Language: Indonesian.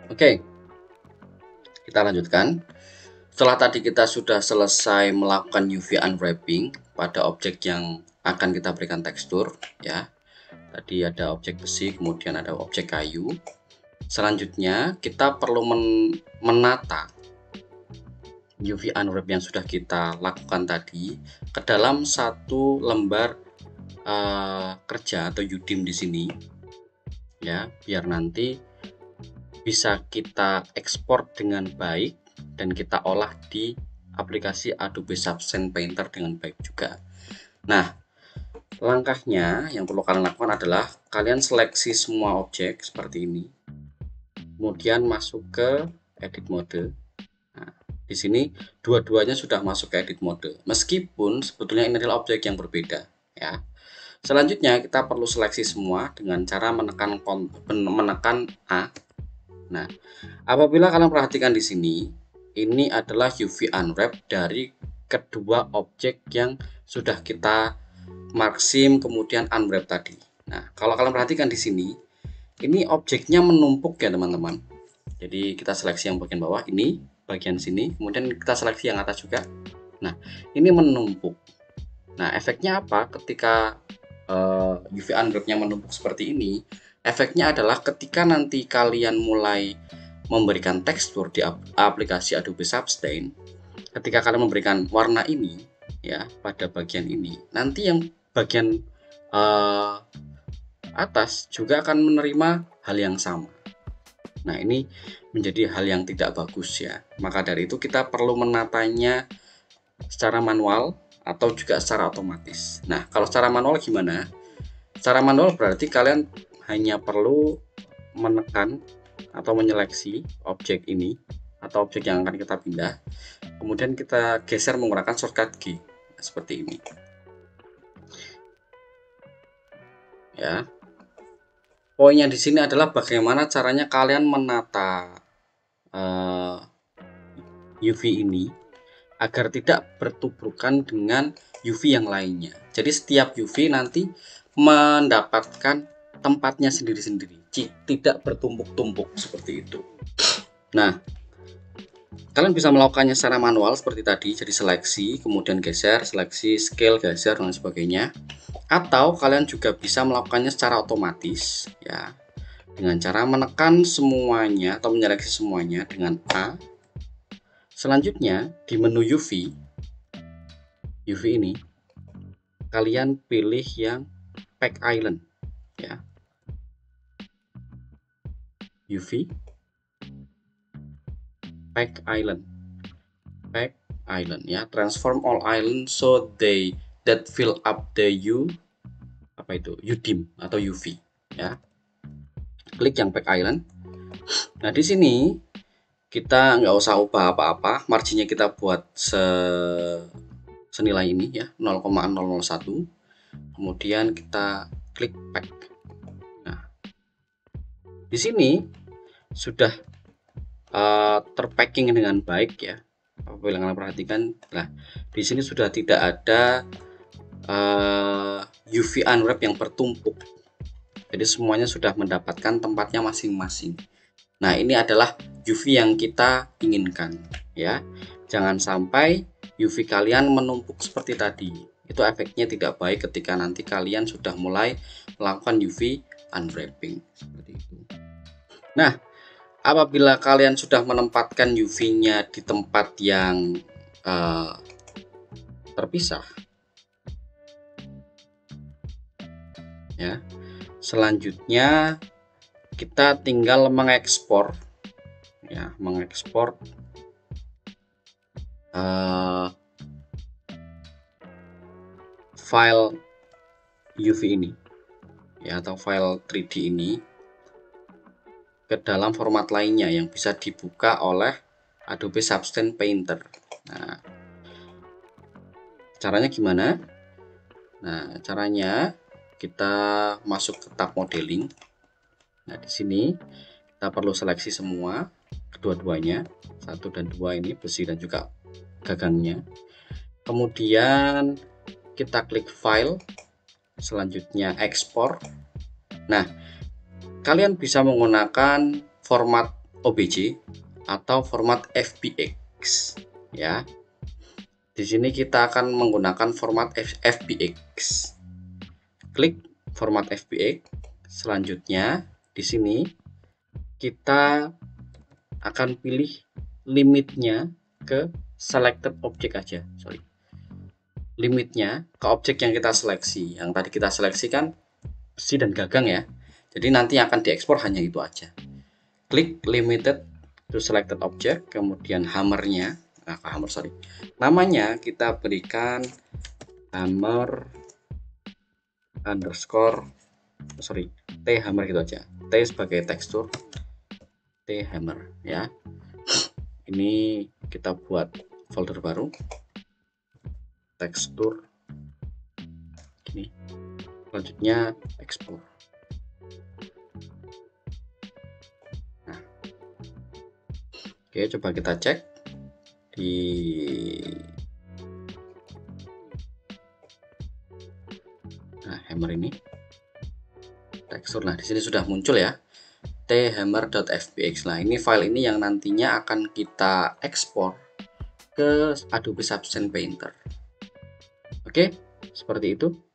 Oke, kita lanjutkan. Setelah tadi kita sudah selesai melakukan UV unwrapping pada objek yang akan kita berikan tekstur, ya. Tadi ada objek besi, kemudian ada objek kayu. Selanjutnya kita perlu menata UV unwrap yang sudah kita lakukan tadi ke dalam satu lembar kerja atau UDIM di sini, ya, biar nanti bisa kita ekspor dengan baik dan kita olah di aplikasi Adobe Substance Painter dengan baik juga. Nah, langkahnya yang perlu kalian lakukan adalah kalian seleksi semua objek seperti ini, kemudian masuk ke edit mode. Nah, di sini dua-duanya sudah masuk ke edit mode, meskipun sebetulnya ini adalah objek yang berbeda, ya. Selanjutnya kita perlu seleksi semua dengan cara menekan A. Nah, apabila kalian perhatikan di sini, ini adalah UV unwrap dari kedua objek yang sudah kita marksim kemudian unwrap tadi. Nah, kalau kalian perhatikan di sini, ini objeknya menumpuk ya teman-teman. Jadi kita seleksi yang bagian bawah, ini bagian sini, kemudian kita seleksi yang atas juga. Nah, ini menumpuk. Nah, efeknya apa ketika UV unwrapnya menumpuk seperti ini? Efeknya adalah ketika nanti kalian mulai memberikan tekstur di aplikasi Adobe Substance, ketika kalian memberikan warna ini ya pada bagian ini, nanti yang bagian atas juga akan menerima hal yang sama. Nah, ini menjadi hal yang tidak bagus ya. Maka dari itu kita perlu menatanya secara manual atau juga secara otomatis. Nah, kalau secara manual gimana? Secara manual berarti kalian hanya perlu menekan atau menyeleksi objek ini atau objek yang akan kita pindah, kemudian kita geser menggunakan shortcut G seperti ini, ya. Poinnya di sini adalah bagaimana caranya kalian menata UV ini agar tidak bertubrukan dengan UV yang lainnya. Jadi setiap UV nanti mendapatkan tempatnya sendiri-sendiri, tidak bertumpuk-tumpuk seperti itu. Nah, kalian bisa melakukannya secara manual seperti tadi, jadi seleksi, kemudian geser, seleksi, scale, geser, dan sebagainya. Atau kalian juga bisa melakukannya secara otomatis, ya, dengan cara menekan semuanya atau menyeleksi semuanya dengan A. Selanjutnya di menu UV ini, kalian pilih yang Pack Island, ya. UV Pack Island ya, transform all island so that fill up the UDIM atau UV, ya. Klik yang Pack Island. Nah, di sini kita nggak usah ubah apa-apa, marginnya kita buat senilai ini ya, 0,001. Kemudian kita klik Pack. Nah, di sini sudah terpacking dengan baik ya. Apabila kalian perhatikan, nah di sini sudah tidak ada UV unwrap yang bertumpuk. Jadi semuanya sudah mendapatkan tempatnya masing-masing. Nah, ini adalah UV yang kita inginkan ya. Jangan sampai UV kalian menumpuk seperti tadi. Itu efeknya tidak baik ketika nanti kalian sudah mulai melakukan UV unwrapping seperti itu. Nah, apabila kalian sudah menempatkan UV-nya di tempat yang terpisah, ya, selanjutnya kita tinggal mengekspor, ya, mengekspor file UV ini, ya, atau file 3D ini ke dalam format lainnya yang bisa dibuka oleh Adobe Substance Painter. Nah, caranya gimana? Nah, caranya kita masuk ke tab modeling. Nah, di sini kita perlu seleksi semua kedua-duanya, 1 dan 2 ini, besi dan juga gagangnya. Kemudian kita klik file, selanjutnya ekspor. Nah, kalian bisa menggunakan format OBJ atau format FBX ya. Di sini kita akan menggunakan format FBX. Klik format FBX. Selanjutnya di sini kita akan pilih limitnya ke selected object aja. Limitnya ke objek yang kita seleksi. Yang tadi kita seleksikan besi dan gagang ya. Jadi nanti akan diekspor hanya itu aja. Klik limited to selected object, kemudian hammernya, namanya kita berikan hammer underscore T hammer gitu aja. T sebagai tekstur, T hammer ya. Ini kita buat folder baru, tekstur gini. Selanjutnya ekspor. Nah, oke, coba kita cek di hammer ini tekstur. Nah, di sini sudah muncul ya, thammer.fbx. Nah, ini file ini yang nantinya akan kita ekspor ke Adobe Substance Painter. Oke, seperti itu.